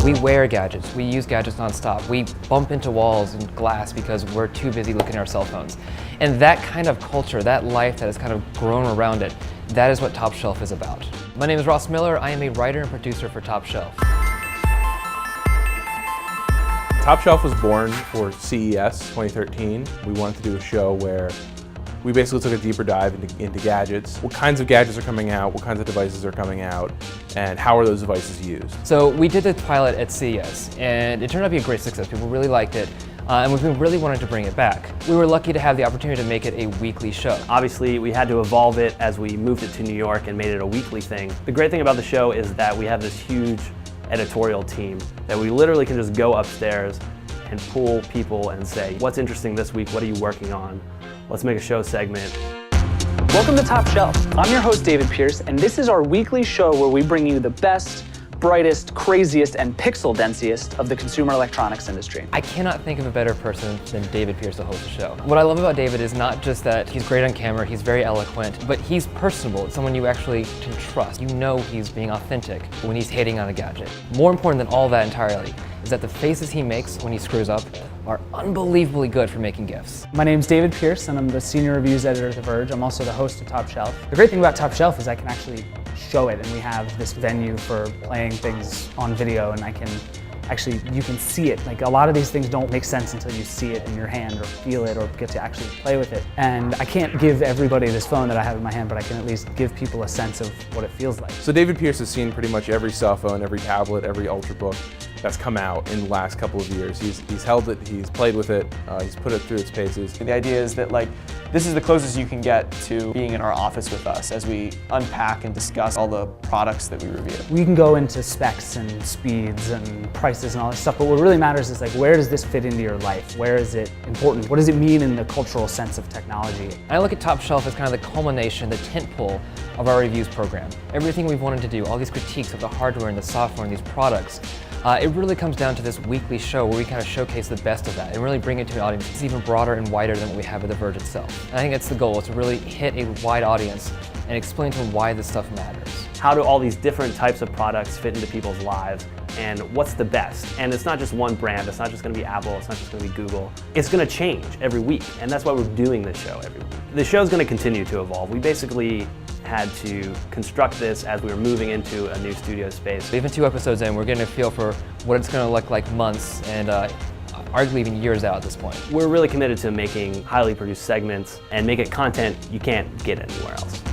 We wear gadgets, we use gadgets nonstop. We bump into walls and glass because we're too busy looking at our cell phones. And that kind of culture, that life that has kind of grown around it, that is what Top Shelf is about. My name is Ross Miller. I am a writer and producer for Top Shelf. Top Shelf was born for CES 2013. We wanted to do a show where we basically took a deeper dive into gadgets. What kinds of gadgets are coming out, what kinds of devices are coming out, and how are those devices used? So we did the pilot at CES, and it turned out to be a great success. People really liked it, and we've been really wanting to bring it back. We were lucky to have the opportunity to make it a weekly show. Obviously, we had to evolve it as we moved it to New York and made it a weekly thing. The great thing about the show is that we have this huge editorial team that we literally can just go upstairs and pull people and say, what's interesting this week? What are you working on? Let's make a show segment. Welcome to Top Shelf. I'm your host, David Pierce, and this is our weekly show where we bring you the best, brightest, craziest, and pixel densiest of the consumer electronics industry. I cannot think of a better person than David Pierce to host the show. What I love about David is not just that he's great on camera, he's very eloquent, but he's personable. It's someone you actually can trust. You know he's being authentic when he's hating on a gadget. More important than all that entirely is that the faces he makes when he screws up are unbelievably good for making GIFs. My name's David Pierce, and I'm the senior reviews editor at The Verge. I'm also the host of Top Shelf. The great thing about Top Shelf is I can actually show it, and we have this venue for playing things on video, and you can see it. Like, a lot of these things don't make sense until you see it in your hand or feel it or get to actually play with it. And I can't give everybody this phone that I have in my hand, but I can at least give people a sense of what it feels like. So David Pierce has seen pretty much every cell phone, every tablet, every Ultrabook that's come out in the last couple of years. He's held it, he's played with it, he's put it through its paces. The idea is that this is the closest you can get to being in our office with us as we unpack and discuss all the products that we review. We can go into specs and speeds and prices and all this stuff, but what really matters is where does this fit into your life? Where is it important? What does it mean in the cultural sense of technology? I look at Top Shelf as kind of the culmination, the tentpole of our reviews program. Everything we've wanted to do, all these critiques of the hardware and the software and these products, it really comes down to this weekly show where we kind of showcase the best of that and really bring it to an audience that's even broader and wider than what we have at The Verge itself. And I think that's the goal, is to really hit a wide audience and explain to them why this stuff matters. How do all these different types of products fit into people's lives, and what's the best? And it's not just one brand, it's not just going to be Apple, it's not just going to be Google. It's going to change every week, and that's why we're doing this show every week. The show's going to continue to evolve. We basically had to construct this as we were moving into a new studio space. Even 2 episodes in, we're getting a feel for what it's going to look like months and arguably even years out at this point. We're really committed to making highly produced segments and make it content you can't get anywhere else.